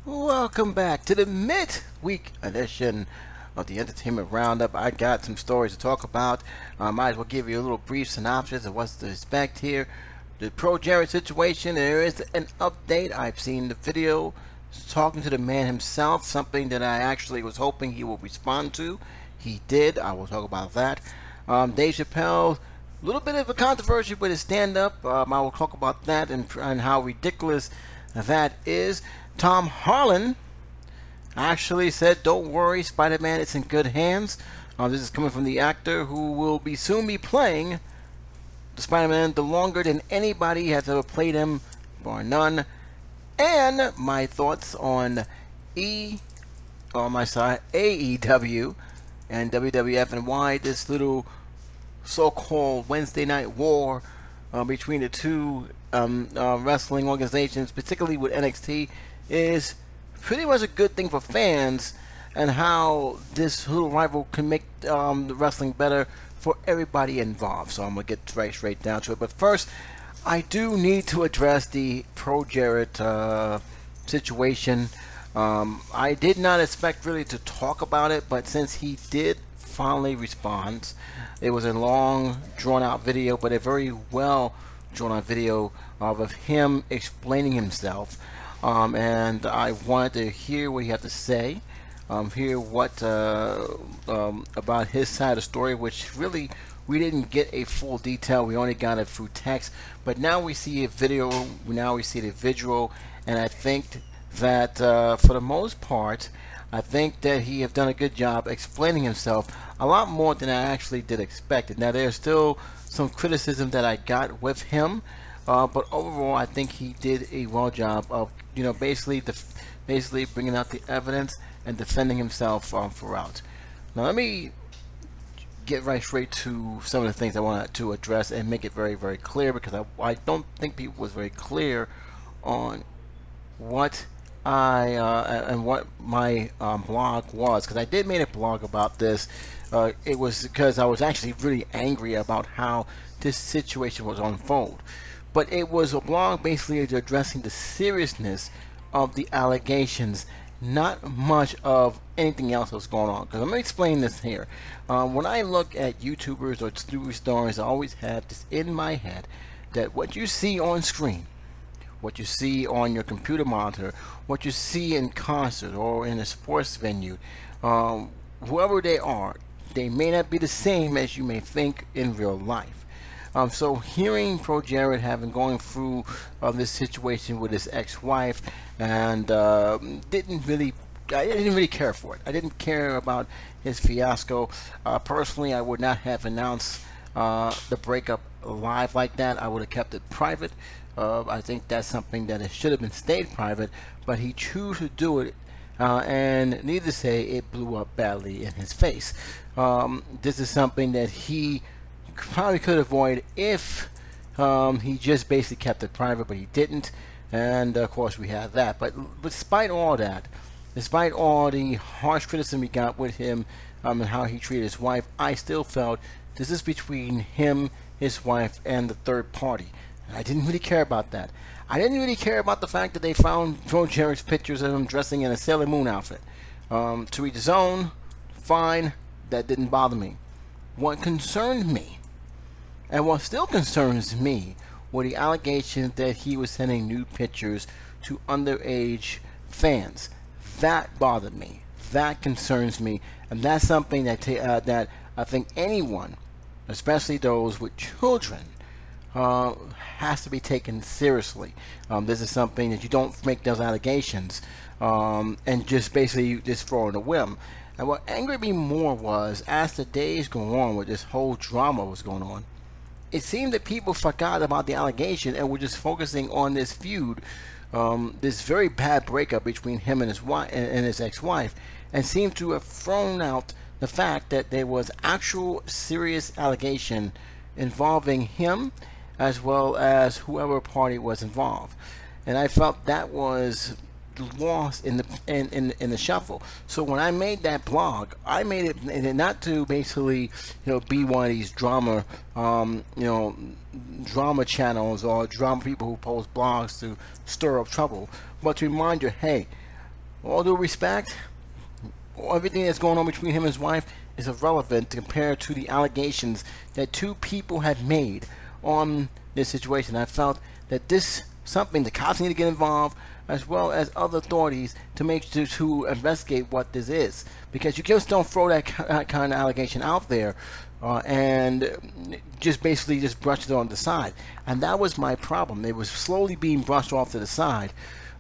Welcome back to the midweek edition of the Entertainment Roundup. I got some stories to talk about. Might as well give you a little brief synopsis of what's to expect here. The projared situation, there is an update. I've seen the video talking to the man himself, something that I actually was hoping he would respond to. He did. I will talk about that. Dave Chappelle, a little bit of a controversy with his stand-up. I will talk about that and how ridiculous that is. Tom Holland actually said, "Don't worry, Spider-Man, it's in good hands." This is coming from the actor who will soon be playing the Spider-Man the longer than anybody has ever played him, bar none. And my thoughts on AEW and WWF and why this little so-called Wednesday night war between the two wrestling organizations, particularly with NXT, is pretty much a good thing for fans, and how this little rival can make the wrestling better for everybody involved. So I'm going to get straight down to it. But first, I do need to address the projared situation. I did not expect really to talk about it, but since he did finally respond, it was a long, drawn-out video, but a very well drawn-out video of him explaining himself. And I wanted to hear what he had to say, hear what about his side of the story, which really we didn't get a full detail. We only got it through text, but now we see a video, now we see the visual, and I think that for the most part, I think that he have done a good job explaining himself, a lot more than I actually did expect. Now there's still some criticism that I got with him, but overall I think he did a well job of, basically bringing out the evidence and defending himself throughout. Now let me get straight to some of the things I wanted to address and make it very, very clear, because I don't think people was very clear on what and what my blog was, because I did make a blog about this. It was because I was actually really angry about how this situation was unfold. But it was a blog basically addressing the seriousness of the allegations, not much of anything else that was going on. Because I'm going to explain this here. When I look at YouTubers or news stars, I always have this in my head that what you see on screen, what you see on your computer monitor, what you see in concert or in a sports venue, whoever they are, they may not be the same as you may think in real life. So hearing projared going through this situation with his ex-wife, and I didn't really care for it. I didn't care about his fiasco. Personally, I would not have announced the breakup live like that. I would have kept it private. I think that's something that it should have been stayed private, but he chose to do it, and needless to say, it blew up badly in his face. This is something that he probably could avoid if he just basically kept it private, but he didn't, and of course we have that. But despite all that, despite all the harsh criticism we got with him and how he treated his wife, I still felt this is between him, his wife, and the third party. I didn't really care about that. I didn't really care about the fact that they found projared's pictures of him dressing in a Sailor Moon outfit. To each his own, fine, that didn't bother me. What concerned me, and what still concerns me, were the allegations that he was sending nude pictures to underage fans. That bothered me. That concerns me, and that's something that that I think anyone, especially those with children, has to be taken seriously. This is something that you don't make those allegations and just basically just throw in a whim. And what angered me more was, as the days go on with this whole drama was going on, it seemed that people forgot about the allegation and were just focusing on this feud, this very bad breakup between him and his wife and his ex-wife, and seemed to have thrown out the fact that there was actual serious allegation involving him as well as whoever party was involved. And I felt that was lost in the shuffle. So when I made that blog, I made it not to basically be one of these drama drama channels or drama people who post blogs to stir up trouble, but to remind you, hey, all due respect, everything that's going on between him and his wife is irrelevant compared to the allegations that two people had made on this situation. I felt that this something the cops need to get involved, as well as other authorities, to to investigate what this is, because you just don't throw that kind of allegation out there and just basically just brush it on the side. And that was my problem. It was slowly being brushed off to the side,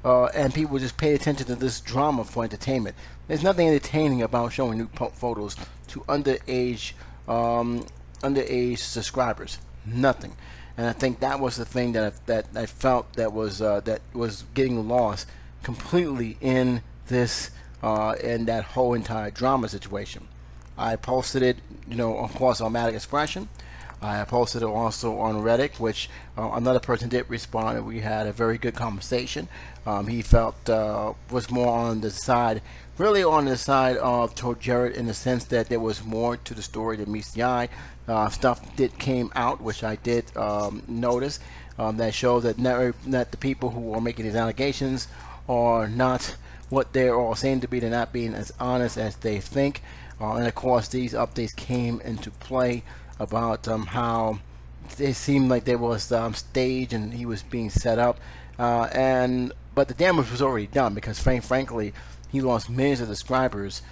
and people just pay attention to this drama for entertainment. There's nothing entertaining about showing new photos to underage subscribers. Nothing. And I think that was the thing that I felt that was getting lost completely in this in that whole entire drama situation. I posted it, of course, on Matic Expression. I posted it also on Reddit, which another person did respond, and we had a very good conversation. He felt was more on the side, really on the side of projared, in the sense that there was more to the story than meets the eye. Stuff came out, which I did notice, that shows that the people who are making these allegations are not what they're all saying to be. They're not being as honest as they think. And of course, these updates came into play about how it seemed like there was stage and he was being set up, but the damage was already done, because frankly, he lost millions of subscribers.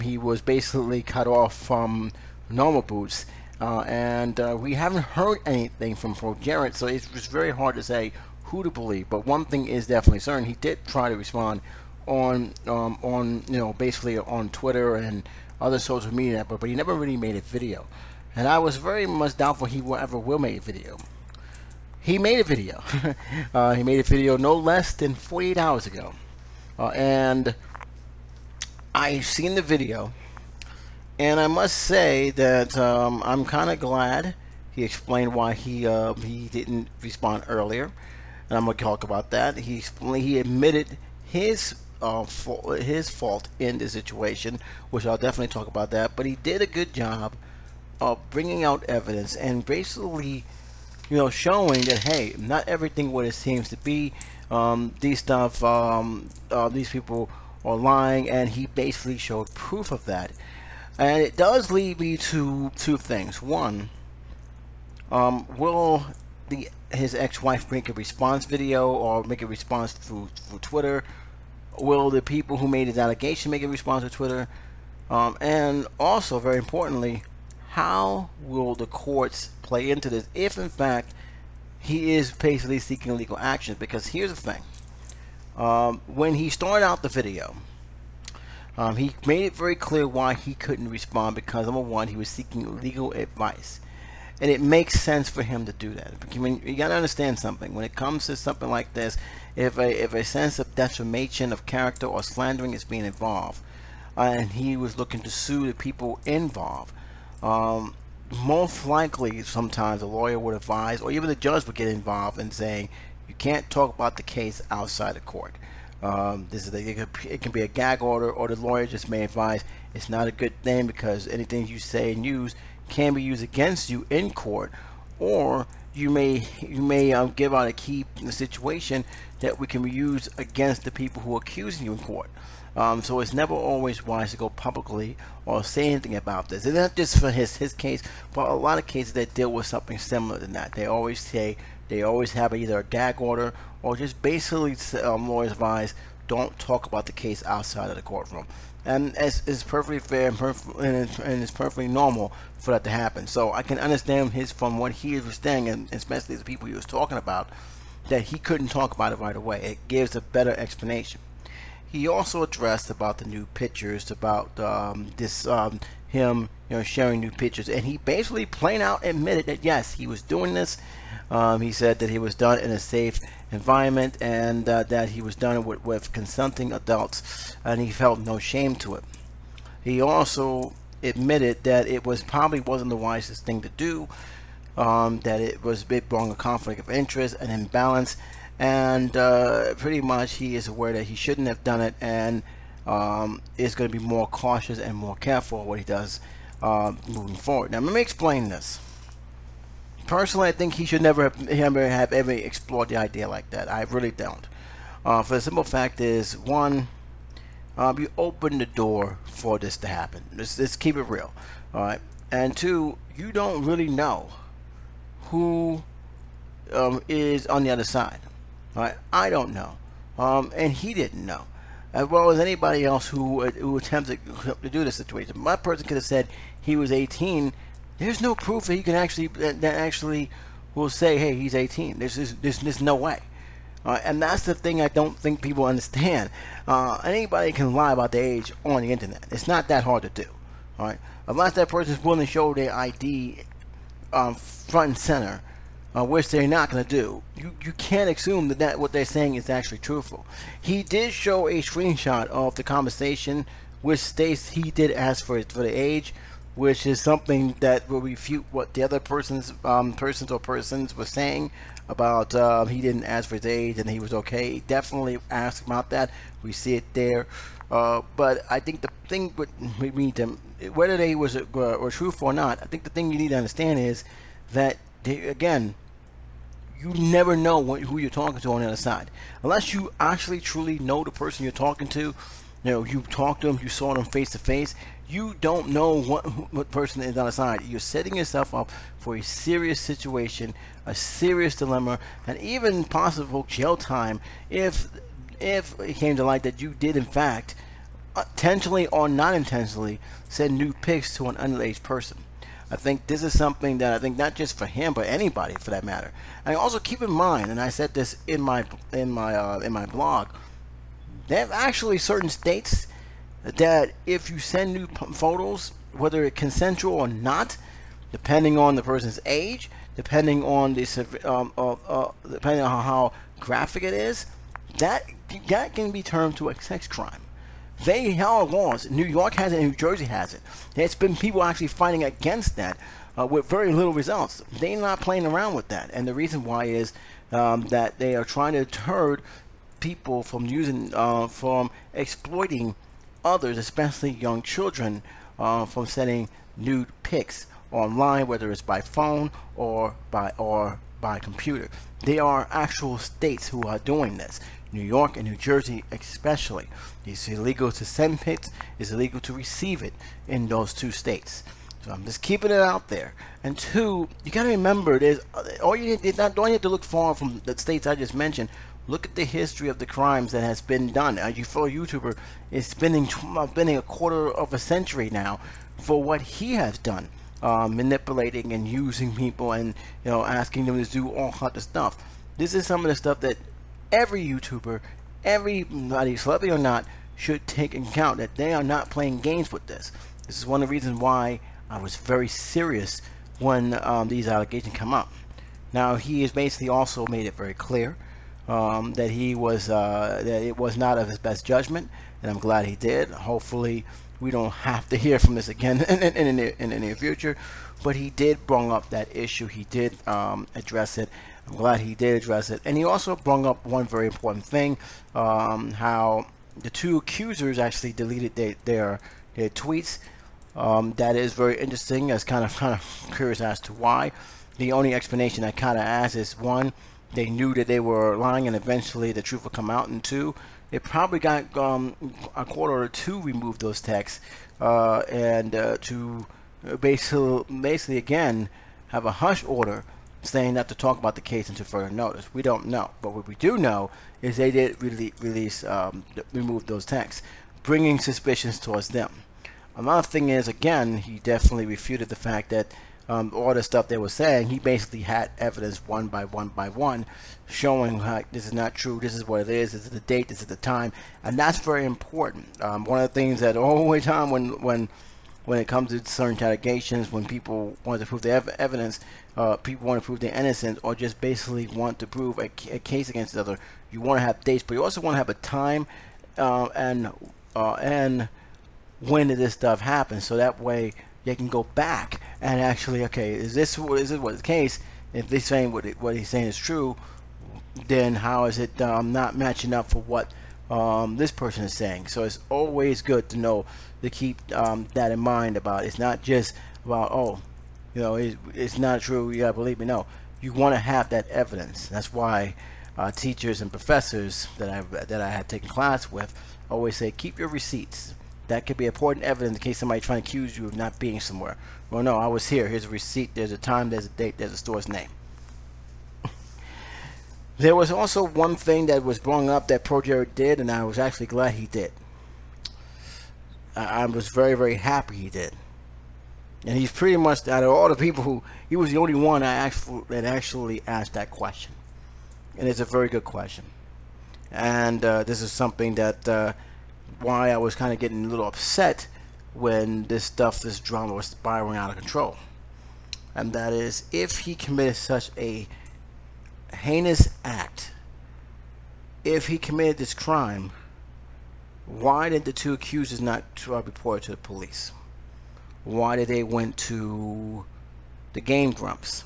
He was basically cut off from normal boots, and we haven't heard anything from projared, so it's very hard to say who to believe. But one thing is definitely certain: he did try to respond on basically on Twitter and other social media, but he never really made a video. And I was very much doubtful he ever will make a video. He made a video. He made a video no less than 48 hours ago. And I've seen the video. And I must say that I'm kind of glad he explained why he didn't respond earlier. And I'm going to talk about that. He admitted his fault in the situation, which I'll definitely talk about that. But he did a good job of bringing out evidence and basically, showing that, hey, not everything what it seems to be. These people are lying, and he basically showed proof of that. And it does lead me to two things. One, will his ex-wife make a response video or make a response through Twitter? Will the people who made his allegation make a response to Twitter? And also, very importantly, how will the courts play into this if, in fact, he is basically seeking legal action? Because here's the thing. When he started out the video, he made it very clear why he couldn't respond, because, number one, he was seeking legal advice. And it makes sense for him to do that. I mean, you got to understand something. When it comes to something like this, if a sense of defamation of character or slandering is being involved, and he was looking to sue the people involved, most likely sometimes a lawyer would advise, or even the judge would get involved in saying, you can't talk about the case outside the court. It can be a gag order, or the lawyer just may advise it's not a good thing, because anything you say and use can be used against you in court, or you may give out a key in the situation that we can use against the people who are accusing you in court. So it's never always wise to go publicly or say anything about this. It's not just for his case, but a lot of cases that deal with something similar to that. They always have either a gag order, or just basically lawyers advise, don't talk about the case outside of the courtroom. And it's perfectly fair and it's perfectly normal for that to happen. So I can understand from what he was saying, and especially the people he was talking about, that he couldn't talk about it right away. It gives a better explanation. He also addressed about the new pictures, about him sharing new pictures, and he basically plain out admitted that yes, he was doing this. He said that he was done in a safe environment, and that he was done with consenting adults, and he felt no shame to it. He also admitted that it probably wasn't the wisest thing to do, that it was a bit wrong, a conflict of interest, an imbalance, and pretty much he is aware that he shouldn't have done it, and is going to be more cautious and more careful what he does moving forward. Now let me explain this. Personally, I think he should never have ever explored the idea like that. I really don't. For the simple fact is, one, you open the door for this to happen. Let's keep it real. All right. And two, you don't really know who is on the other side. All right. I don't know. And he didn't know, as well as anybody else who attempted to do this situation. My person could have said he was 18. There's no proof that he can actually that actually will say, hey, he's 18. There's no way. And that's the thing I don't think people understand. Anybody can lie about their age on the internet. It's not that hard to do. All right, unless that person is willing to show their ID front and center, which they're not going to do. You can't assume that what they're saying is actually truthful. He did show a screenshot of the conversation, which states he did ask for the age, which is something that will refute what the other persons were saying about he didn't ask for his age and he was okay. He definitely asked about that. We see it there. But I think the thing we need to, whether they was or truthful or not, I think the thing you need to understand is that again, you never know who you're talking to on the other side, unless you actually truly know the person you're talking to. You know, you talked to them, you saw them face to face. You don't know what person is on the side. You're setting yourself up for a serious situation, a serious dilemma, and even possible jail time if it came to light that you did in fact, intentionally or not intentionally, send nude pics to an underage person. I think this is something that I think not just for him but anybody for that matter. And also keep in mind, and I said this in my blog, there are actually certain states that if you send nude photos, whether it's consensual or not, depending on the person's age, depending on depending on how graphic it is, that can be termed to a sex crime. They have laws. New York has it, and New Jersey has it. There's been people actually fighting against that with very little results. They're not playing around with that, and the reason why is that they are trying to deter people from from exploiting others, especially young children, from sending nude pics online, whether it's by phone or by computer. There are actual states who are doing this. New York and New Jersey especially. It's illegal to send pics. It's illegal to receive it in those two states. So I'm just keeping it out there. And two, you got to remember, don't you have to look far from the states I just mentioned. Look at the history of the crimes that has been done. You follow a YouTuber is spending a quarter of a century now for what he has done, manipulating and using people, and asking them to do all kinds of stuff. This is some of the stuff that every YouTuber, everybody, celebrity or not, should take into account, that they are not playing games with this. This is one of the reasons why I was very serious when these allegations come up. Now, he has basically also made it very clear that that it was not of his best judgment, and I'm glad he did. Hopefully, we don't have to hear from this again in the near future. But he did bring up that issue. He did address it. I'm glad he did address it. And he also brought up one very important thing: how the two accusers actually deleted their tweets. That is very interesting. I was kind of curious as to why. The only explanation I kind of asked is, one, they knew that they were lying, and eventually the truth would come out. And two, it probably got a quarter or two removed those texts, and to basically again have a hush order saying not to talk about the case until further notice. We don't know, but what we do know is they did remove those texts, bringing suspicions towards them. Another thing is, again, he definitely refuted the fact that all the stuff they were saying, he basically had evidence one by one, showing like this is not true, this is what it is, this is the date, this is the time, and that's very important. One of the things that all the time when it comes to certain allegations, when people want to prove their evidence, people want to prove their innocence, or just basically want to prove a case against the other, you want to have dates, but you also want to have a time and when did this stuff happen, so that way they can go back and actually, okay, is this what the case? If they're saying what he's saying is true, then how is it not matching up for what this person is saying? So it's always good to know to keep that in mind. About it's not just about it's not true, you gotta believe me. No, you want to have that evidence. That's why teachers and professors that I had taken class with always say, keep your receipts. That could be important evidence in case somebody trying to accuse you of not being somewhere. Well, no, I was here. Here's a receipt. There's a time. There's a date. There's a store's name. There was also one thing that was brought up that projared did, and I was actually glad he did. I was very, very happy he did. And he's pretty much, out of all the people he was the only one that actually asked that question. And it's a very good question. And this is something that why I was kind of getting a little upset when this drama was spiraling out of control. And that is, if he committed such a heinous act, if he committed this crime, why did the two accusers not report to the police? Why did they went to the Game Grumps?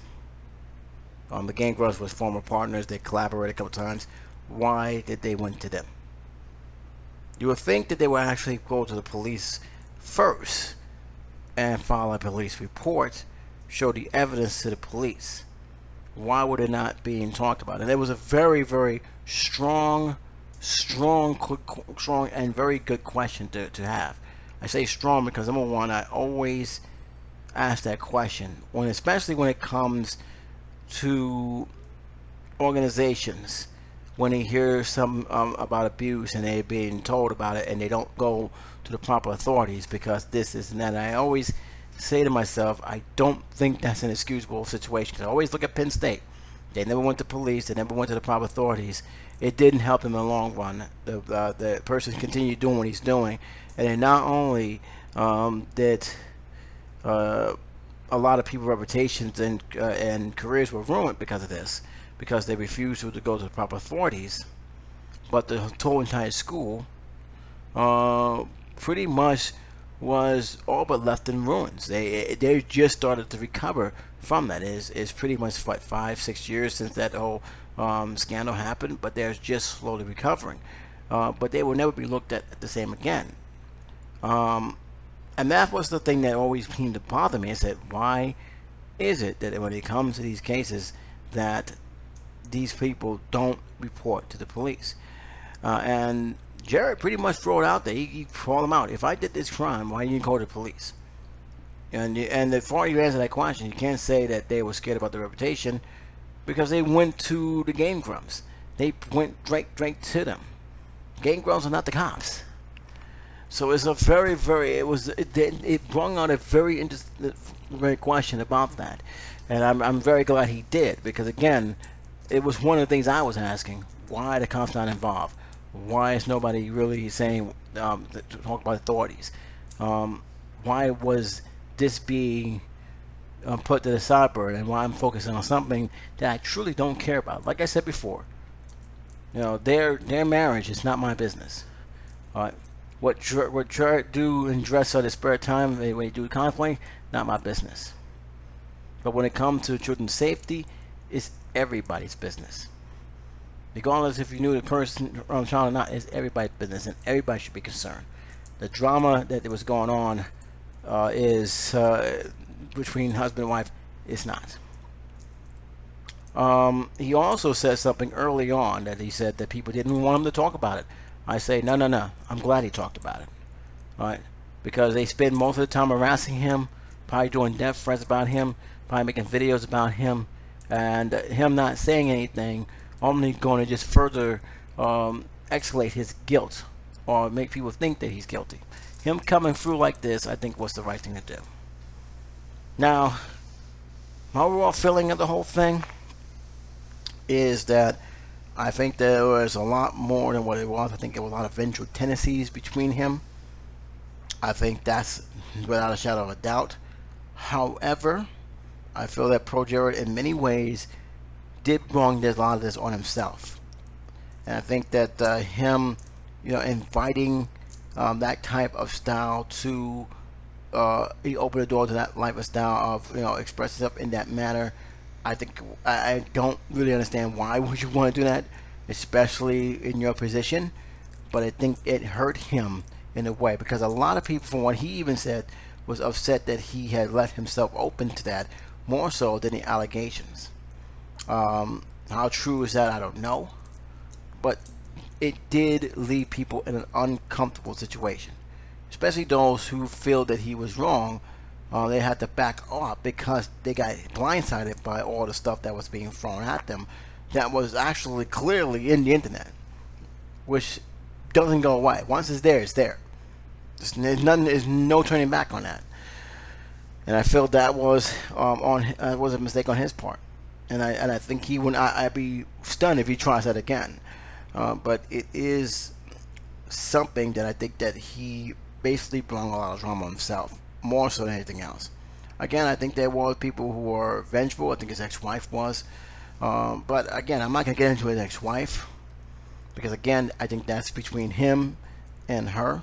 The Game Grumps was former partners. They collaborated a couple times. Why did they went to them? You would think that they would actually go to the police first and file a police report, show the evidence to the police. Why were they not being talked about? And it was a very, very strong and very good question to have. I say strong because, number one, I always ask that question, especially when it comes to organizations, when they hear something about abuse and they're being told about it and they don't go to the proper authorities because this and that. And I always say to myself, I don't think that's an excusable situation. I always look at Penn State. They never went to police. They never went to the proper authorities. It didn't help him in the long run. The person continued doing what he's doing, and then not only did a lot of people's reputations and careers were ruined because of this, because they refused to go to the proper authorities, but the whole entire school pretty much was all but left in ruins. They just started to recover from that. It's pretty much like 5-6 years since that whole scandal happened, but they're just slowly recovering. But they will never be looked at the same again. And that was the thing that always seemed to bother me. I said, why is it that when it comes to these cases that these people don't report to the police? And Jared pretty much threw it out there. He called them out. If I did this crime, why didn't you go to the police? And before you answer that question, you can't say that they were scared about their reputation, because they went to the Game Grumps. They went straight to them. Game Grumps are not the cops. So it's a very, very, it brought out a very interesting question about that. And I'm very glad he did, because again, it was one of the things I was asking. Why are the cops not involved? Why is nobody really saying to talk about authorities? Why was this being put to the sideboard, and why I'm focusing on something that I truly don't care about? Like I said before, their marriage is not my business. What Jared do and dress on his spare time when they do counseling, not my business. But when it comes to children's safety, it's everybody's business. Regardless if you knew the person or child or not, it's everybody's business, and everybody should be concerned. The drama that was going on is between husband and wife is not. He also said something early on that he said that people didn't want him to talk about it. I say, no. I'm glad he talked about it. All right? Because they spend most of the time harassing him, probably doing death threats about him, probably making videos about him, and him not saying anything only going to just further escalate his guilt or make people think that he's guilty. Him coming through like this, I think, was the right thing to do. Now, my overall feeling of the whole thing is that I think there was a lot more than what it was. I think there was a lot of vengeful tendencies between him. I think that's without a shadow of a doubt. However, I feel that projared in many ways did bring a lot of this on himself. And I think that him, inviting that type of style to he opened the door to that type of style of express himself in that manner. I think I don't really understand why would you want to do that, especially in your position. But I think it hurt him in a way, because a lot of people, from what he even said, was upset that he had left himself open to that more so than the allegations. How true is that? I don't know. but it did leave people in an uncomfortable situation, especially those who feel that he was wrong. They had to back up because they got blindsided by all the stuff that was being thrown at them that was actually clearly in the internet, which doesn't go away. Once it's there, it's there. There's no turning back on that. And I feel that was was a mistake on his part. And I think he would. I'd be stunned if he tries that again. But it is something that I think that he basically brought a lot of drama on himself, more so than anything else. Again, I think there were people who were vengeful. I think his ex-wife was. But again, I'm not going to get into his ex-wife, because again, I think that's between him and her.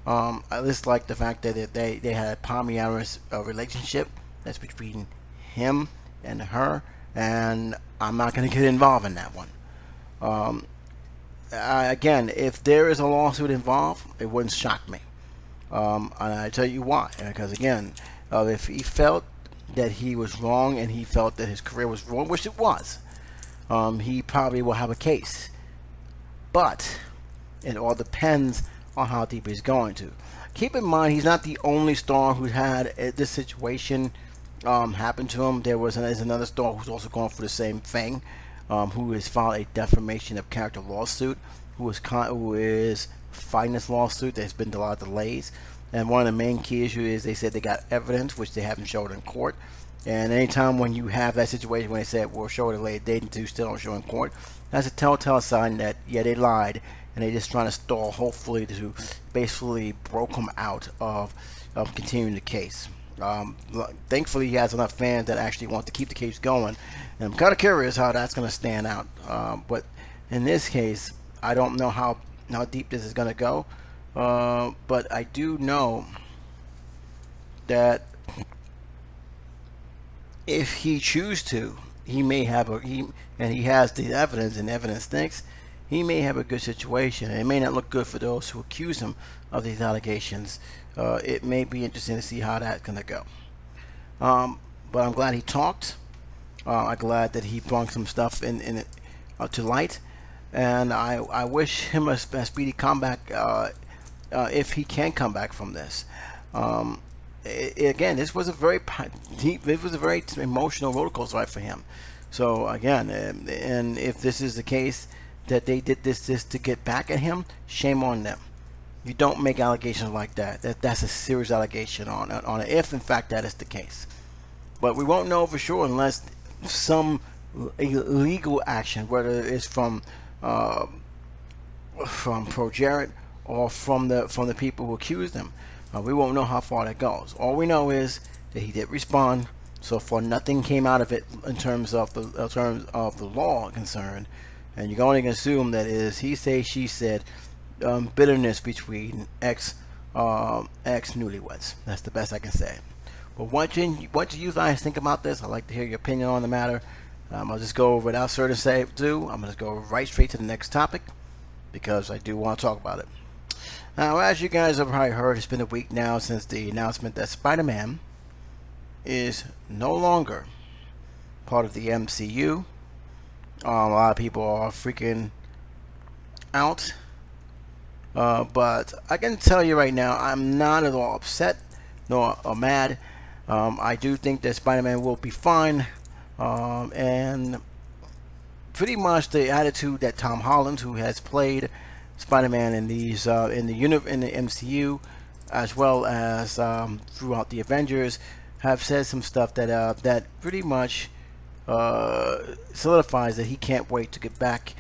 I just like the fact that they had a polyamorous relationship that's between him and her, and I'm not going to get involved in that one. Again, if there is a lawsuit involved, it wouldn't shock me. And I tell you why. Because again, if he felt that he was wrong and he felt that his career was wrong, which it was, he probably will have a case. But it all depends on how deep he's going to. Keep in mind, he's not the only star who had this situation happen to him. There's another star who's also going for the same thing, who has filed a defamation of character lawsuit, who is fighting this lawsuit. There's been a lot of delays, and one of the main key issues is they said they got evidence which they haven't showed in court. And anytime when you have that situation when they said we'll show it at a later date and still don't show in court, that's a telltale sign that yeah, they lied, and they're just trying to stall, hopefully to basically broke him out of continuing the case. Thankfully, he has enough fans that actually want to keep the case going, and I'm kind of curious how that's going to stand out. But in this case, I don't know how deep this is going to go, but I do know that if he chooses to, he may have and he has the evidence, and evidence stinks. He may have a good situation, and it may not look good for those who accuse him of these allegations. It may be interesting to see how that's going to go. But I'm glad he talked. I'm glad that he brought some stuff to light, and I wish him a speedy comeback if he can come back from this. Again, this was a very emotional roller coaster ride for him. So again, and if this is the case that they did this to get back at him, shame on them. You don't make allegations like that. That's a serious allegation on it, if in fact that is the case. But we won't know for sure unless some legal action, whether it's from projared or from the people who accused him. We won't know how far that goes. All we know is that he did respond. So far, nothing came out of it in terms of the law concerned, and you're only going to assume that it is he say, she said, bitterness between ex newlyweds. That's the best I can say. But what do you guys think about this? I'd like to hear your opinion on the matter. I'll just go without further ado. I'm going to go right straight to the next topic because I do want to talk about it. Now, as you guys have probably heard, it's been a week now since the announcement that Spider-Man is no longer part of the MCU. A lot of people are freaking out. But I can tell you right now, I'm not at all upset nor mad. I do think that Spider-Man will be fine. And pretty much the attitude that Tom Holland, who has played Spider-Man in these in the MCU, as well as throughout the Avengers, have said some stuff that that pretty much solidifies that he can't wait to get back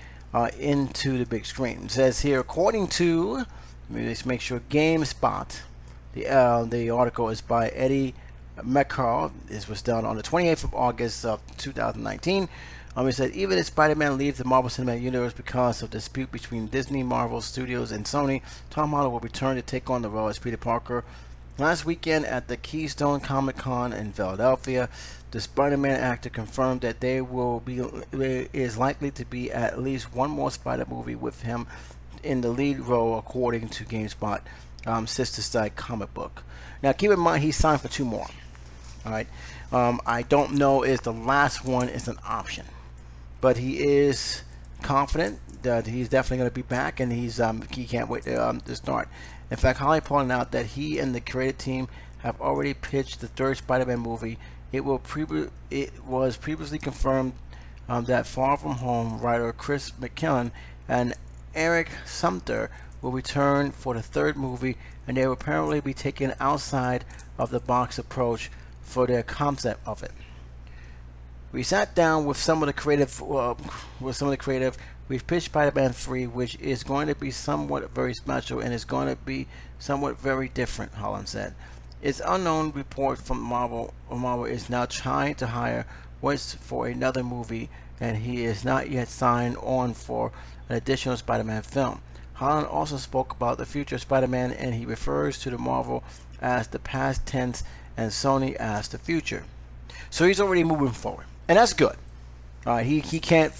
into the big screen. It says here, according to, let me just make sure, GameSpot, the article is by Eddie McCall. This was done on the 28th of August of 2019. It said, even if Spider-Man leaves the Marvel Cinematic Universe because of dispute between Disney, Marvel Studios, and Sony, Tom Holland will return to take on the role as Peter Parker. Last weekend at the Keystone Comic-Con in Philadelphia, the Spider-Man actor confirmed that there is likely to be at least one more Spider movie with him in the lead role, according to GameSpot sister site comic book. Now, keep in mind, he signed for 2 more. All right, I don't know if the last one is an option, but he is confident that he's definitely going to be back, and he can't wait to start. In fact, Holly pointed out that he and the creative team have already pitched the third Spider-Man movie. It was previously confirmed that Far From Home writer Chris McKillen and Eric Sumter will return for the third movie, and they will apparently be taking outside of the box approach for their concept of it. We sat down with some of the creative. We've pitched Spider-Man 3, which is going to be somewhat very special and is going to be somewhat very different, Holland said. It's unknown report from Marvel. Marvel is now trying to hire West for another movie, and he is not yet signed on for an additional Spider-Man film. Holland also spoke about the future of Spider-Man, and he refers to the Marvel as the past tense and Sony as the future. So he's already moving forward, and that's good. He can't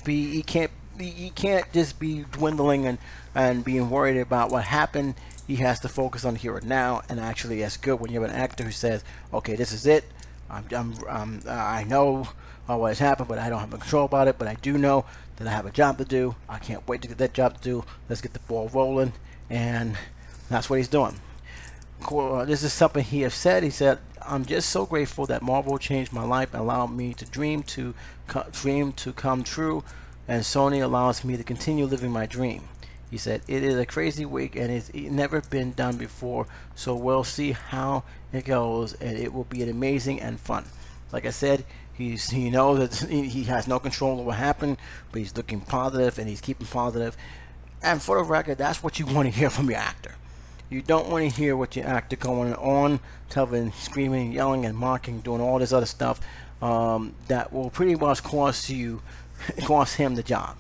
just be dwindling and being worried about what happened. He has to focus on here and now, and actually that's good when you have an actor who says, okay, this is it. I know what has happened, but I don't have control about it, but I do know that I have a job to do. I can't wait to get that job to do. Let's get the ball rolling, and that's what he's doing. This is something he has said. He said, I'm just so grateful that Marvel changed my life and allowed me to dream to come true, and Sony allows me to continue living my dream. He said, it is a crazy week and it's never been done before, so we'll see how it goes, and it will be amazing and fun. Like I said, he knows that he has no control of what happened, but he's looking positive and he's keeping positive. And for the record, that's what you want to hear from your actor. You don't want to hear what your actor going on television, screaming, yelling, and mocking, doing all this other stuff that will pretty much cost him the job.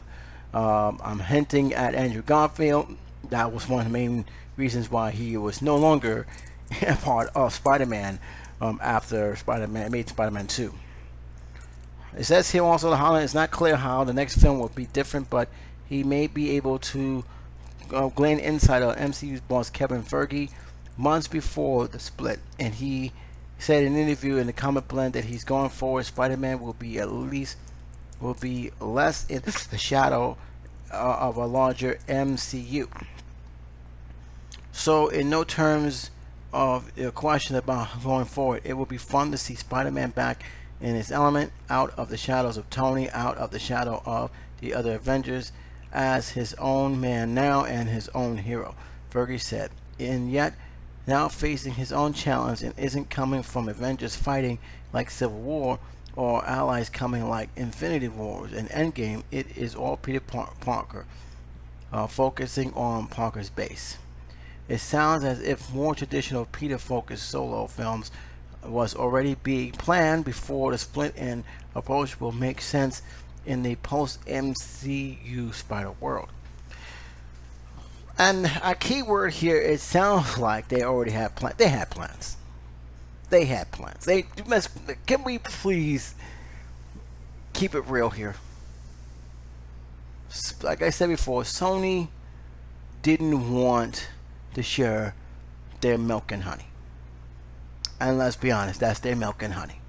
I'm hinting at Andrew Garfield. That was one of the main reasons why he was no longer a part of Spider-Man after Spider-Man made Spider-Man 2. It says here also that Holland is not clear how the next film will be different, but he may be able to glean insight on MCU's boss Kevin Feige months before the split, and he said in an interview in the Comic Blend that he's going forward. Spider-Man will be less in the shadow of a larger MCU. So in no terms of a question about going forward, it will be fun to see Spider-Man back in his element, out of the shadows of Tony, out of the shadow of the other Avengers, as his own man now and his own hero, Feige said. And yet, now facing his own challenge, and isn't coming from Avengers fighting like Civil War or allies coming like Infinity Wars and Endgame. It is all Peter Parker, focusing on Parker's base. It sounds as if more traditional Peter-focused solo films was already being planned before the split, and approach will make sense in the post-MCU Spider world. And a key word here, it sounds like they already had plans. They had plans. They had plans. Can we please keep it real here? Like I said before, Sony didn't want to share their milk and honey. And let's be honest, that's their milk and honey.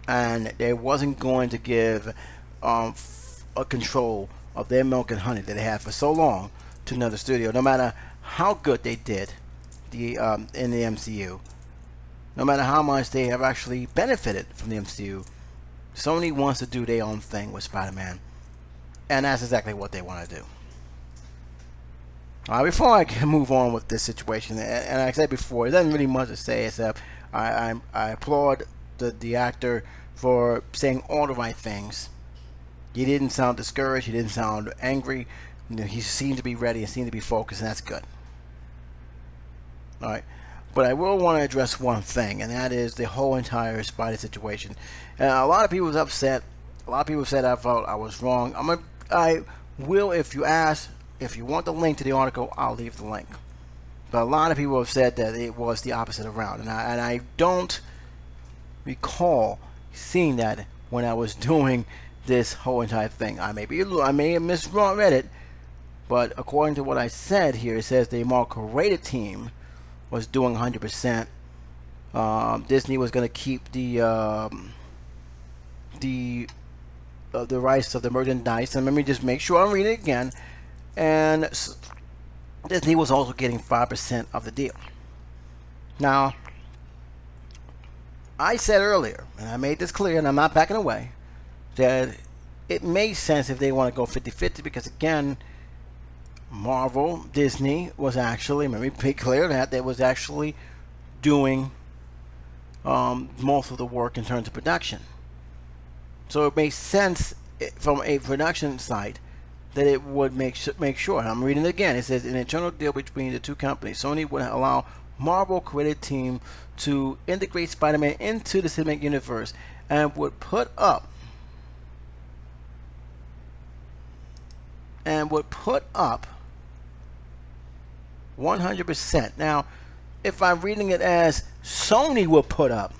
And they wasn't going to give a control of their milk and honey that they had for so long to another studio, no matter how good they did in the MCU, no matter how much they have actually benefited from the MCU. Sony wants to do their own thing with Spider-Man, and that's exactly what they want to do. Before I can move on with this situation, and like I said before, it doesn't really much to say except I applaud the actor for saying all the right things. He didn't sound discouraged. He didn't sound angry. He seemed to be ready and seemed to be focused, and that's good. All right, but I will want to address one thing, and that is the whole entire Spider situation. A lot of people was upset. A lot of people said I felt I was wrong. I will, if you ask. If you want the link to the article, I'll leave the link. But a lot of people have said that it was the opposite around, and I don't recall seeing that when I was doing this whole entire thing. I may have misread it, but according to what I said here, it says the Marvel rated team was doing 100%. Disney was going to keep the the rights of the merchandise. And let me just make sure I'm reading it again. And Disney was also getting 5% of the deal. Now, I said earlier, and I made this clear, and I'm not backing away, that it made sense if they want to go 50-50, because again, Marvel, Disney was actually, let me be clear that they was actually doing most of the work in terms of production. So it makes sense from a production side that it would make sure. And I'm reading it again. It says an internal deal between the two companies. Sony would allow Marvel creative team to integrate Spider-Man into the cinematic universe and would put up 100%. Now, if I'm reading it as Sony will put up.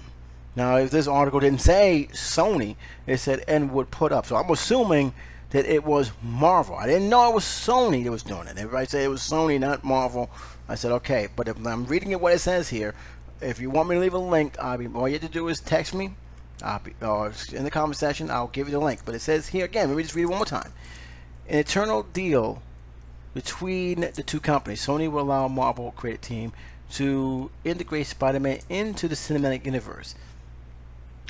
Now, if this article didn't say Sony, it said and would put up. So I'm assuming that it was Marvel. I didn't know it was Sony that was doing it. Everybody said it was Sony, not Marvel. I said, okay. But if I'm reading it what it says here, if you want me to leave a link, all you have to do is text me. Or in the comment section, I'll give you the link. But it says here, again, let me just read it one more time. An internal deal between the two companies. Sony will allow Marvel creative team to integrate Spider-Man into the cinematic universe.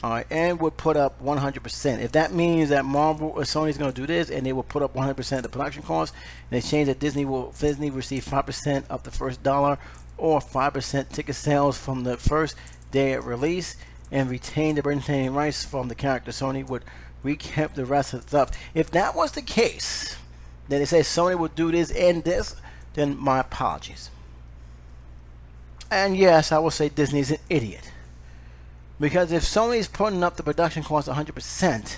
And would put up 100%. If that means that Marvel or Sony is going to do this, and they will put up 100% of the production costs, in exchange that Disney receive 5% of the first dollar or 5% ticket sales from the first day of release, and retain the merchandising rights from the character. Sony would recap the rest of the stuff. If that was the case, then it says Sony would do this and this, then my apologies. And yes, I will say Disney's an idiot. Because if Sony's putting up the production cost 100%,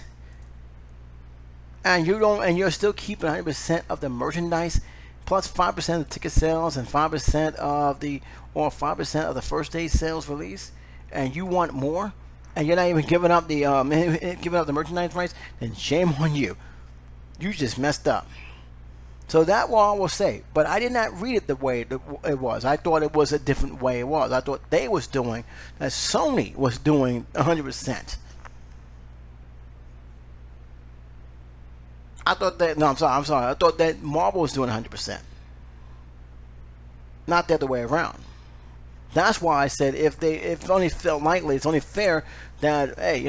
and you're still keeping 100% of the merchandise, plus 5% of the ticket sales and 5% of the 5% of the first day sales release, and you want more, and you're not even giving up the merchandise rights, then shame on you. You just messed up. So that what I will say, but I did not read it the way it was. I thought it was a different way it was. I thought they was doing, that Sony was doing 100%. I thought that, no, I'm sorry. I thought that Marvel was doing 100%. Not the other way around. That's why I said if it only felt likely, it's only fair that, hey,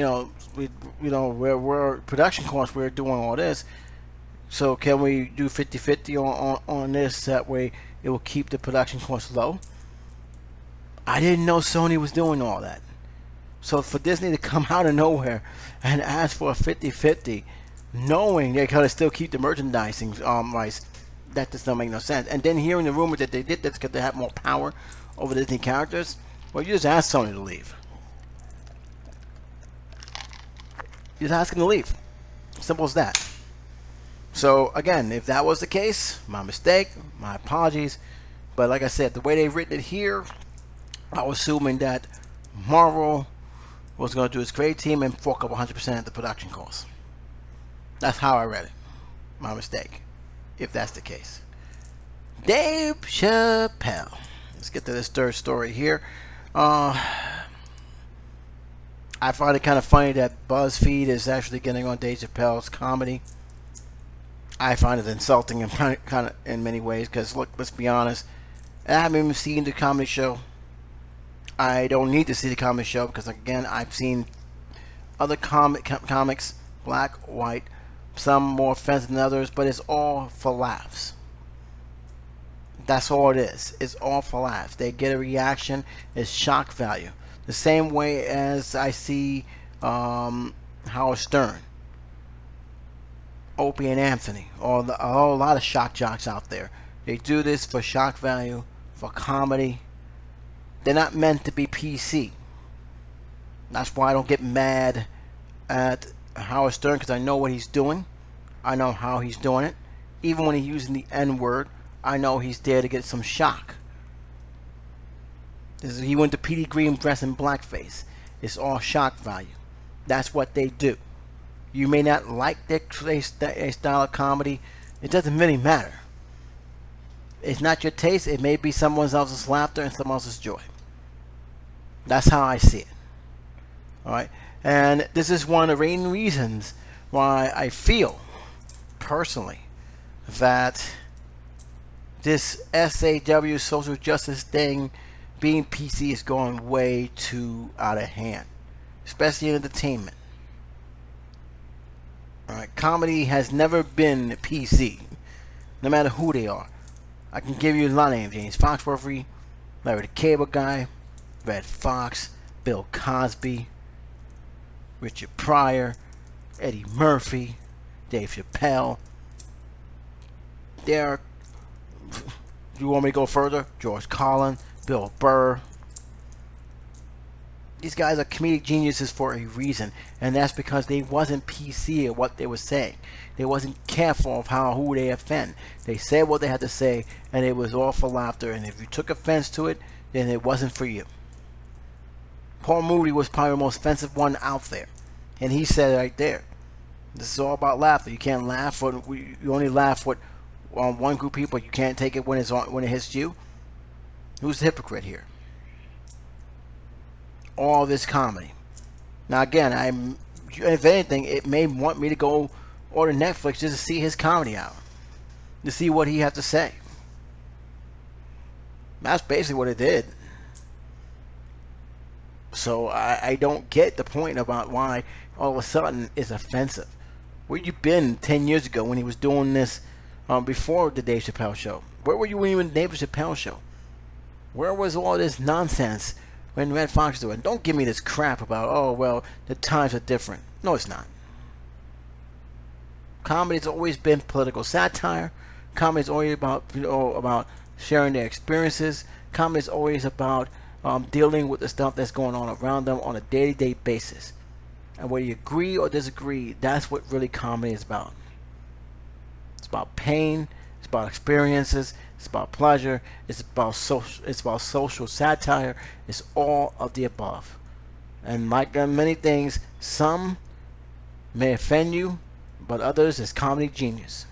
we're production costs, we're doing all this. So can we do 50-50 on this? That way it will keep the production costs low. I didn't know Sony was doing all that. So for Disney to come out of nowhere and ask for a 50-50, knowing they gotta still keep the merchandising rights, that does not make no sense. And then hearing the rumor that they did that's because they have more power over Disney characters, well, you just ask Sony to leave. You just ask him to leave. Simple as that. So again, if that was the case, my mistake, my apologies. But like I said, the way they've written it here, I was assuming that Marvel was going to do its creative team and fork up 100% of the production costs. That's how I read it. My mistake, if that's the case. Dave Chappelle. Let's get to this third story here. I find it kind of funny that BuzzFeed is actually getting on Dave Chappelle's comedy. I find it insulting and kind of in many ways, because look, let's be honest, I haven't even seen the comedy show. I don't need to see the comedy show because, again, I've seen other comics, black, white, some more offensive than others, but it's all for laughs. That's all it is. It's all for laughs. They get a reaction. It's shock value. The same way as I see Howard Stern, Opie and Anthony, or a lot of shock jocks out there. They do this for shock value, for comedy. They're not meant to be PC. That's why I don't get mad at Howard Stern, because I know what he's doing. I know how he's doing it. Even when he's using the N-word, I know he's there to get some shock. He went to Petey Green dressed in blackface. It's all shock value. That's what they do. You may not like their style of comedy. It doesn't really matter. It's not your taste. It may be someone else's laughter and someone else's joy. That's how I see it. Alright? And this is one of the main reasons why I feel personally that this SAW social justice thing, being PC, is going way too out of hand, especially in entertainment. Alright, comedy has never been PC, no matter who they are. I can give you a lot of names: James Foxworthy, Larry the Cable Guy, Red Fox, Bill Cosby, Richard Pryor, Eddie Murphy, Dave Chappelle. There, you want me to go further? George Carlin, Bill Burr. These guys are comedic geniuses for a reason, and that's because they wasn't PC at what they were saying. They wasn't careful of who they offend. They said what they had to say, and it was all for laughter. And if you took offense to it, then it wasn't for you. Paul Moody was probably the most offensive one out there, and he said it right there. This is all about laughter. You can't laugh you only laugh with one group of people. You can't take it when it hits you. Who's the hypocrite here? All this comedy. Now again, if anything, it may want me to go order Netflix just to see his comedy out, to see what he had to say. That's basically what it did. So I don't get the point about why all of a sudden it's offensive. Where you been 10 years ago when he was doing this before the Dave Chappelle show? Where were you when you were in the Dave Chappelle show? Where was all this nonsense when Red Fox was doing? Don't give me this crap about, oh, well, the times are different. No, it's not. Comedy's always been political satire. Comedy's always about, about sharing their experiences. Comedy's always about dealing with the stuff that's going on around them on a day-to-day basis. And whether you agree or disagree, that's what really comedy is about. It's about pain. It's about experiences. It's about pleasure. It's about social satire. It's all of the above. And like many things, some may offend you, but others is comedy genius.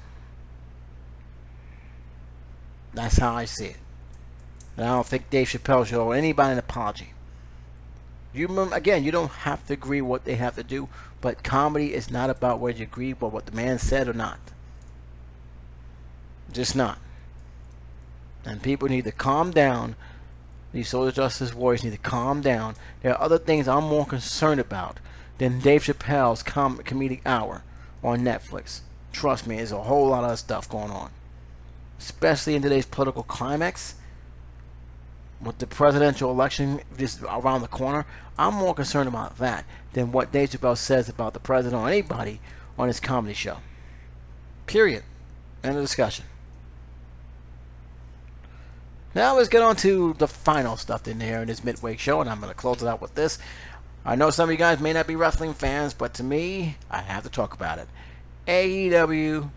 That's how I see it. And I don't think Dave Chappelle should owe anybody an apology. You remember, again, you don't have to agree what they have to do, but comedy is not about whether you agree with what the man said or not. Just not. And people need to calm down. These social justice warriors need to calm down. There are other things I'm more concerned about than Dave Chappelle's comedic hour on Netflix. Trust me, there's a whole lot of stuff going on. Especially in today's political climax, with the presidential election just around the corner. I'm more concerned about that than what Dave Chappelle says about the president or anybody on his comedy show. Period. End of discussion. Now let's get on to the final stuff in there in this midweek show, and I'm going to close it out with this. I know some of you guys may not be wrestling fans, but to me, I have to talk about it. AEW,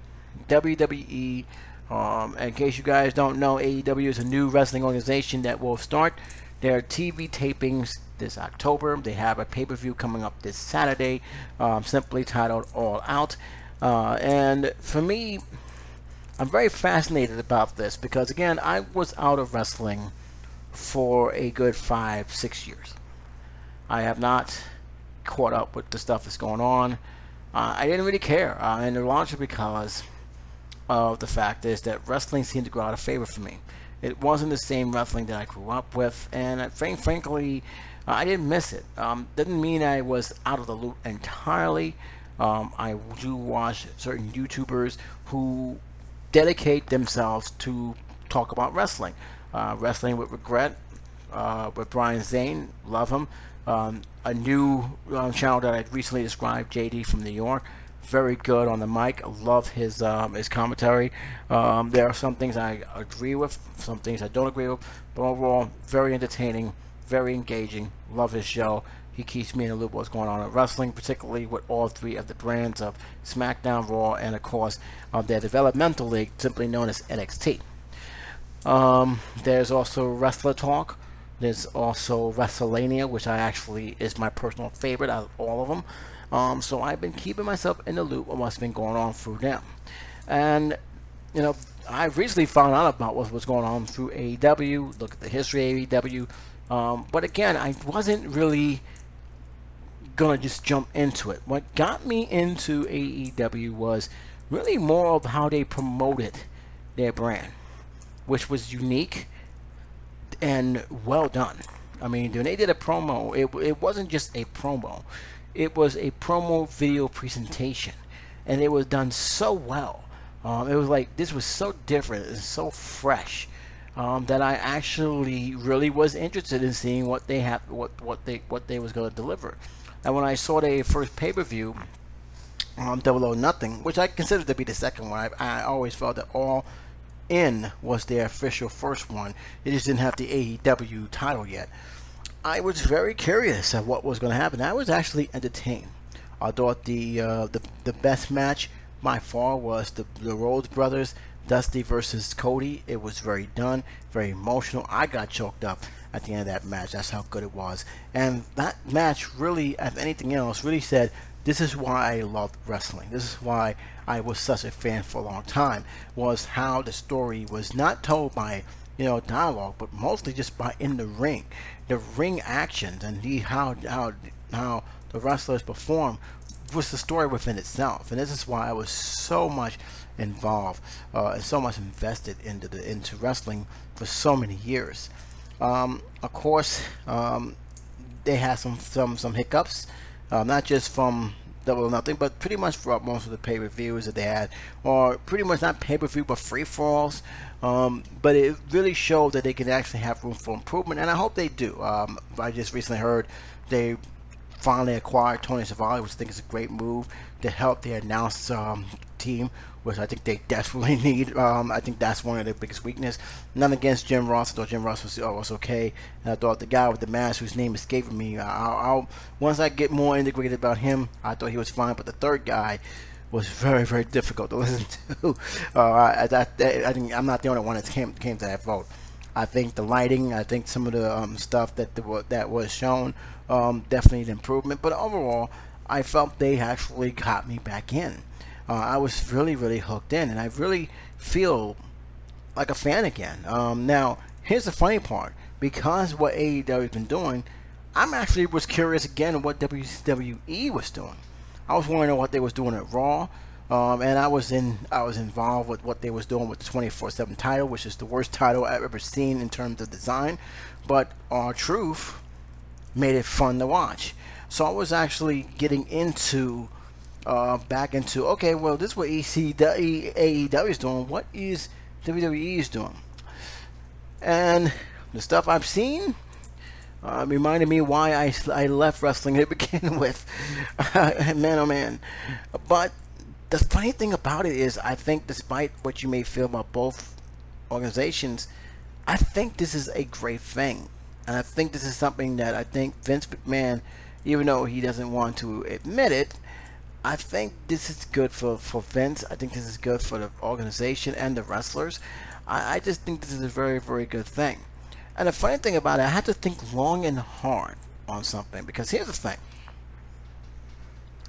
WWE. In case you guys don't know, AEW is a new wrestling organization that will start their TV tapings this October. They have a pay-per-view coming up this Saturday, simply titled All Out. And for me, I'm very fascinated about this because, again, I was out of wrestling for a good 5-6 years. I have not caught up with the stuff that's going on. I didn't really care, and largely because of the fact is that wrestling seemed to go out of favor for me. It wasn't the same wrestling that I grew up with, and frankly, I didn't miss it. Didn't mean I was out of the loop entirely. I do watch certain YouTubers who dedicate themselves to talk about wrestling. Wrestling with Regret, with Brian Zane, love him. A new channel that I recently described, JD from New York. Very good on the mic. I love his commentary. There are some things I agree with, some things I don't agree with, but overall, very entertaining, very engaging. Love his show. He keeps me in the loop of what's going on in wrestling, particularly with all three of the brands of SmackDown, Raw, and of course their developmental league, simply known as NXT. There's also Wrestler Talk. There's also WrestleMania, which I actually is my personal favorite out of all of them. So I've been keeping myself in the loop of what's been going on through them. And, you know, I recently found out about what's going on through AEW, look at the history of AEW. But again, I wasn't really gonna just jump into it. What got me into AEW was really more of how they promoted their brand, which was unique and well done. I mean, when they did a promo, it wasn't just a promo. It was a promo video presentation, and it was done so well. It was like, this was so different and so fresh that I actually really was interested in seeing what they have, what they was going to deliver. And when I saw their first pay-per-view, Double or Nothing, which I consider to be the second one, I always felt that All In was their official first one. It just didn't have the AEW title yet. I was very curious of what was going to happen. I was actually entertained. I thought the best match by far was the Rhodes brothers, Dusty versus Cody. It was very done, very emotional. I got choked up at the end of that match. That's how good it was. And that match really, if anything else, really said, this is why I loved wrestling. This is why I was such a fan for a long time, was how the story was not told by, dialogue, but mostly just by in the ring actions, and how the wrestlers perform was the story within itself. And this is why I was so much involved and so much invested into wrestling for so many years. Of course, they had some hiccups, not just from Double or Nothing, but pretty much throughout most of the pay-per-views that they had, or pretty much not pay-per-view but free-for-alls. But it really showed that they can actually have room for improvement, and I hope they do. I just recently heard they finally acquired Tony Schiavone, which I think is a great move to help their announce team, which I think they desperately need. I think that's one of their biggest weakness. None against Jim Ross. I thought Jim Ross was okay, and I thought the guy with the mask, whose name escaping me, once I get more integrated about him, I thought he was fine. But the third guy was very, very difficult to listen to. I think I'm not the only one that came to that vote. I think the lighting, I think some of the stuff that was shown definitely an improvement. But overall, I felt they actually got me back in. I was really, really hooked in, and I really feel like a fan again. Now, here's the funny part. Because what AEW has been doing, I'm actually was curious again what WWE was doing. I was wondering what they was doing at Raw, and I was involved with what they was doing with the 24/7 title, which is the worst title I've ever seen in terms of design. But R-Truth made it fun to watch. So I was actually getting back into, okay, well, this is what AEW is doing. What is WWE is doing? And the stuff I've seen reminded me why I left wrestling to begin with. Man, oh man. But the funny thing about it is, I think despite what you may feel about both organizations, I think this is a great thing. And I think this is something that I think Vince McMahon, even though he doesn't want to admit it, I think this is good for Vince. I think this is good for the organization and the wrestlers. I just think this is a very, very good thing. And the funny thing about it, I had to think long and hard on something, because here's the thing.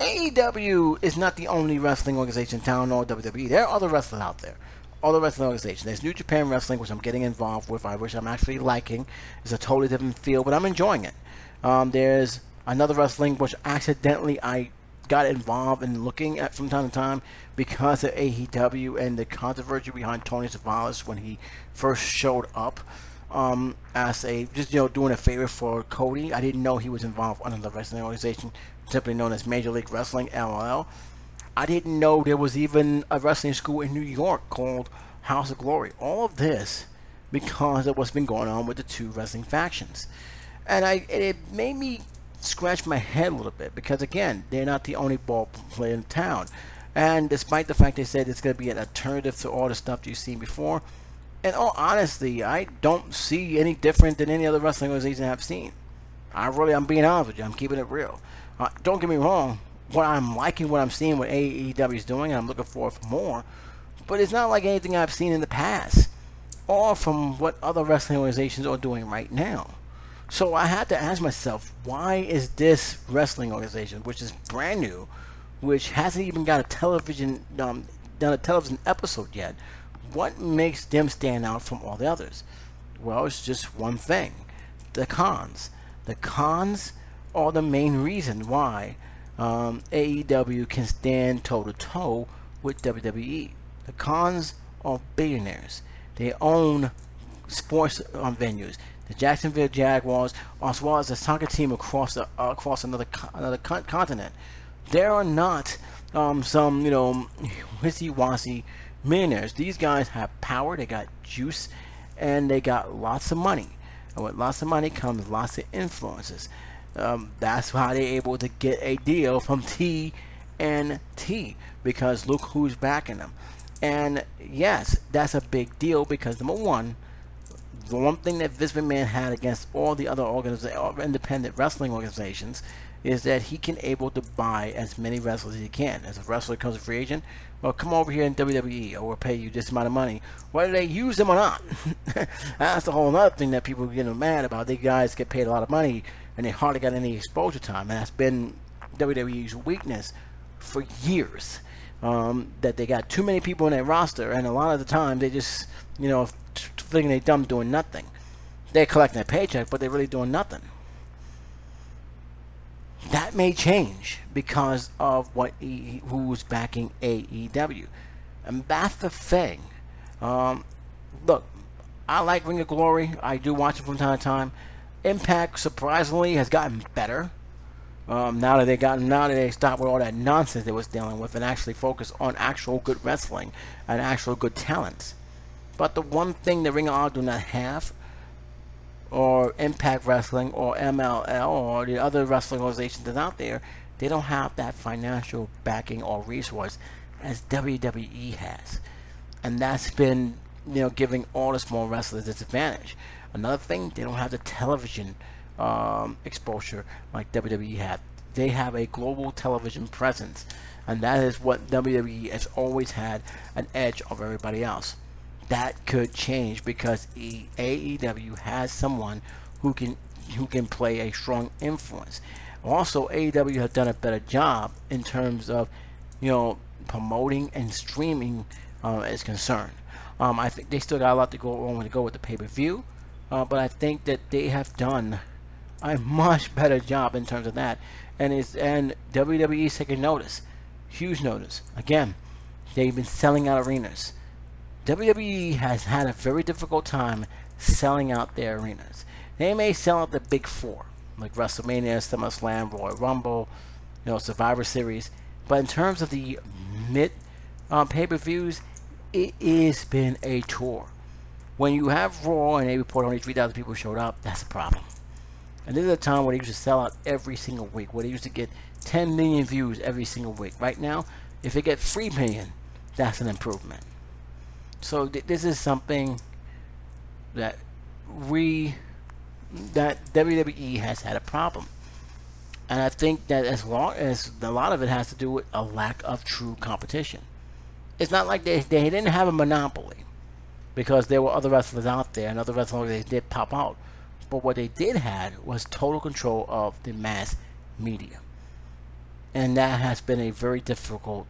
AEW is not the only wrestling organization in town, or WWE. There are other wrestlers out there. Other wrestling organizations. There's New Japan Wrestling, which I'm getting involved with, which I'm actually liking. It's a totally different feel, but I'm enjoying it. There's another wrestling which accidentally I got involved in looking at from time to time because of AEW and the controversy behind Tony Schiavone when he first showed up as just doing a favor for Cody. I didn't know he was involved under the wrestling organization simply known as Major League Wrestling, LLL. I didn't know there was even a wrestling school in New York called House of Glory. All of this because of what's been going on with the two wrestling factions. And it made me scratch my head a little bit, because again, they're not the only ball player in town. And despite the fact they said it's going to be an alternative to all the stuff you've seen before, in all honesty, I don't see any different than any other wrestling organization I've seen. I'm being honest with you. I'm keeping it real. Don't get me wrong. I'm liking what I'm seeing, what AEW is doing, and I'm looking forward for more. But it's not like anything I've seen in the past, or from what other wrestling organizations are doing right now. So I had to ask myself, why is this wrestling organization, which is brand new, which hasn't even got a television done a television episode yet, what makes them stand out from all the others? Well, it's just one thing: the cons. The cons are the main reason why AEW can stand toe-to-toe with WWE. The Khans are billionaires. They own sports venues. The Jacksonville Jaguars, as well as the soccer team across another continent. There are not some wishy-washy millionaires. These guys have power. They got juice, and they got lots of money. And with lots of money comes lots of influences. That's why they're able to get a deal from TNT, because look who's backing them. And yes, that's a big deal because number one, the one thing that Vince McMahon had against all the other independent wrestling organizations is that he can able to buy as many wrestlers as he can. As a wrestler becomes a free agent, well, come over here in WWE, or we'll pay you this amount of money, whether they use them or not. That's the whole other thing that people get mad about. These guys get paid a lot of money and they hardly got any exposure time, and that's been WWE's weakness for years. That they got too many people in their roster, and a lot of the time they just, thinking they dumb doing nothing. They're collecting a paycheck, but they're really doing nothing. That may change because of who's backing AEW, and that's the thing. Look, I like Ring of Glory. I do watch it from time to time. Impact surprisingly has gotten better. Now that they stopped with all that nonsense they was dealing with and actually focus on actual good wrestling and actual good talents. But the one thing the Ring of Honor do not have, or Impact Wrestling, or MLL, or the other wrestling organizations that's out there, they don't have that financial backing or resource as WWE has. And that's been, giving all the small wrestlers this advantage. Another thing, they don't have the television exposure like WWE had. They have a global television presence, and that is what WWE has always had an edge over everybody else. That could change because AEW has someone who can play a strong influence. Also, AEW has done a better job in terms of promoting and streaming is concerned. I think they still got a lot to go on to go with the pay-per-view, but I think that they have done a much better job in terms of that, and WWE's taking notice, huge notice. Again, they've been selling out arenas. WWE has had a very difficult time selling out their arenas. They may sell out the big four, like WrestleMania, SummerSlam, Royal Rumble, Survivor Series, but in terms of the mid pay-per-views, it has been a tour. When you have Raw and they report only 3,000 people showed up, that's a problem. And this is a time where they used to sell out every single week, where they used to get 10 million views every single week. Right now, if they get 3 million, that's an improvement. So this is something that WWE has had a problem. And I think that as long as a lot of it has to do with a lack of true competition. It's not like they didn't have a monopoly, because there were other wrestlers out there and other wrestlers they did pop out. But what they did have was total control of the mass media. And that has been a very difficult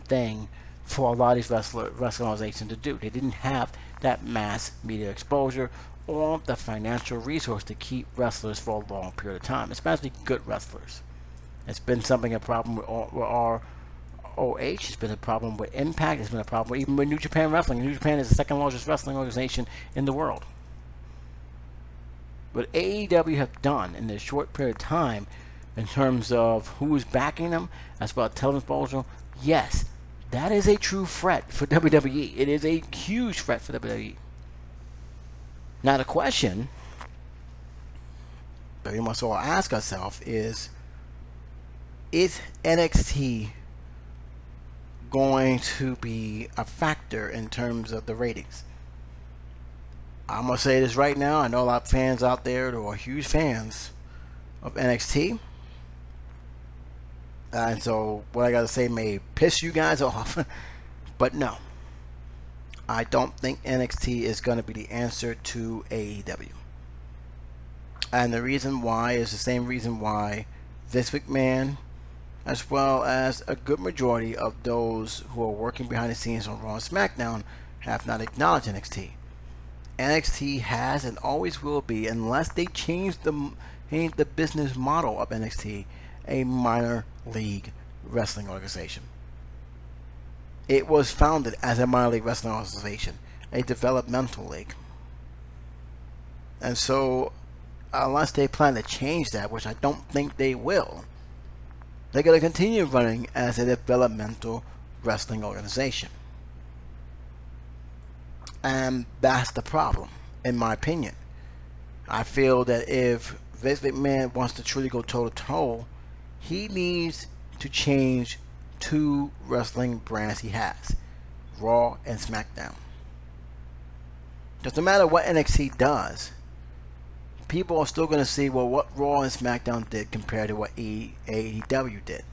thing for a lot of these wrestling organizations to do. They didn't have that mass media exposure or the financial resource to keep wrestlers for a long period of time, especially good wrestlers. It's been a problem with ROH. It's been a problem with Impact. It's been a problem even with New Japan Wrestling. New Japan is the second largest wrestling organization in the world. What AEW have done in this short period of time, in terms of who is backing them, as well as television exposure, yes, that is a true threat for WWE. It is a huge threat for WWE. Now the question that we must all ask ourselves is NXT going to be a factor in terms of the ratings? I'm going to say this right now. I know a lot of fans out there who are huge fans of NXT. And so what I got to say may piss you guys off. But no. I don't think NXT is going to be the answer to AEW. And the reason why is the same reason why Vince McMahon, as well as a good majority of those who are working behind the scenes on Raw and SmackDown, have not acknowledged NXT. NXT has and always will be, unless they change made the business model of NXT a minor league wrestling organization. It was founded as a minor league wrestling organization, a developmental league. And so, unless they plan to change that, which I don't think they will, they're going to continue running as a developmental wrestling organization. And that's the problem, in my opinion. I feel that if Vince McMahon wants to truly go toe-to-toe, he needs to change two wrestling brands he has, Raw and SmackDown. Because no matter what NXT does, people are still going to see, well, what Raw and SmackDown did compared to what AEW did.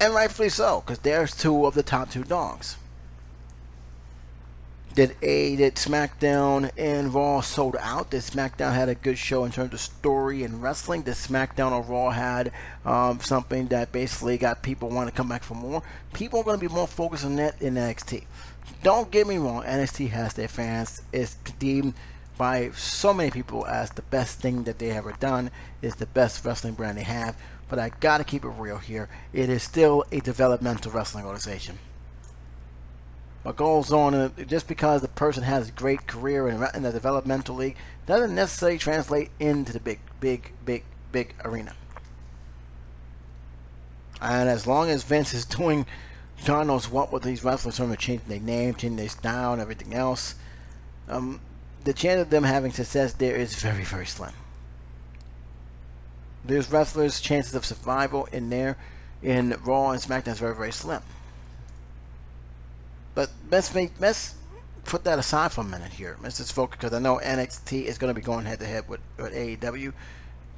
And rightfully so, because there's two of the top two dogs. Did SmackDown and Raw sold out? Did SmackDown had a good show in terms of story and wrestling? Did SmackDown or Raw had something that basically got people want to come back for more? People are going to be more focused on that in NXT. Don't get me wrong, NXT has their fans. It's deemed by so many people as the best thing that they ever done. It's the best wrestling brand they have. But I got to keep it real here. It is still a developmental wrestling organization. What goes on, just because the person has a great career in the developmental league doesn't necessarily translate into the big arena. And as long as Vince is doing God knows what with these wrestlers, from changing their name, changing their style, and everything else, the chance of them having success there is very, very slim. There's wrestlers' chances of survival in there in Raw and SmackDown is very, very slim. But let's put that aside for a minute here. Let's just focus, because I know NXT is going to be going head-to-head with AEW.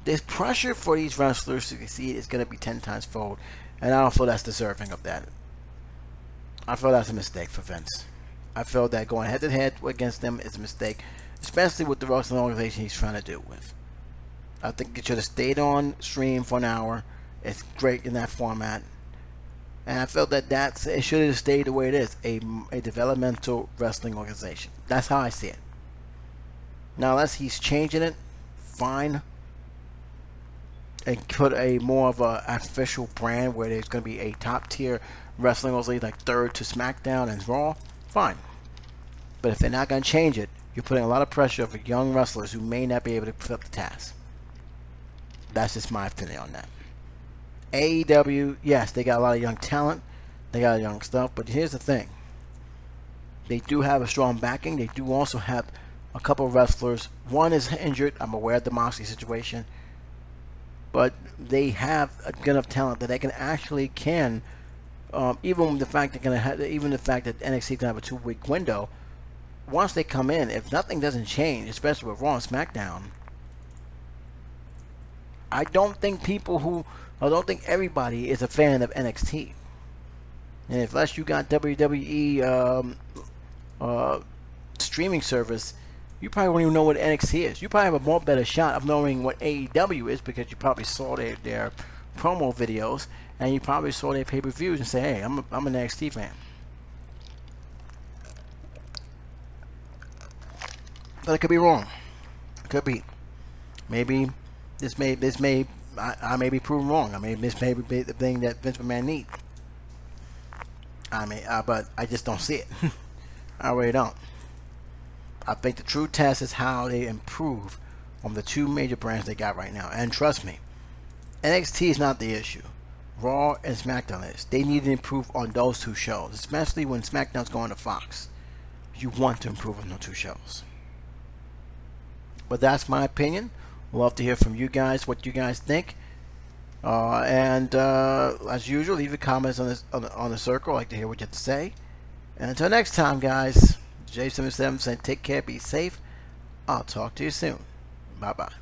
There's pressure for these wrestlers to succeed is going to be 10 times fold, and I don't feel that's deserving of that. I feel that's a mistake for Vince. I feel that going head-to-head against them is a mistake, especially with the wrestling organization he's trying to do with. I think it should have stayed on stream for an hour. It's great in that format. And I felt that it should have stayed the way it is, a developmental wrestling organization. That's how I see it. Now, unless he's changing it, fine. And put a more of a official brand where there's going to be a top tier wrestling organization, like third to SmackDown and Raw, fine. But if they're not going to change it, you're putting a lot of pressure for young wrestlers who may not be able to put up the task. That's just my opinion on that. AEW, yes, they got a lot of young talent. They got young stuff. But here's the thing. They do have a strong backing. They do also have a couple of wrestlers. One is injured. I'm aware of the Moxley situation. But they have enough talent that they can actually even the fact that NXT can have a 2-week window. Once they come in, if nothing doesn't change, especially with Raw and SmackDown, I don't think everybody is a fan of NXT. And unless you got WWE streaming service, you probably won't even know what NXT is. You probably have a more better shot of knowing what AEW is, because you probably saw their promo videos, and you probably saw their pay-per-views and say, hey, I'm an NXT fan. But it could be wrong. It could be. Maybe I may be proven wrong. This may be the thing that Vince McMahon needs. But I just don't see it. I really don't. I think the true test is how they improve on the two major brands they got right now. And trust me, NXT is not the issue. Raw and SmackDown is. They need to improve on those two shows, especially when SmackDown's going to Fox. You want to improve on those two shows. But that's my opinion. Love to hear from you guys, what you guys think. And as usual, leave your comments on the circle. I'd like to hear what you have to say. And until next time, guys, J77 saying take care, be safe. I'll talk to you soon. Bye-bye.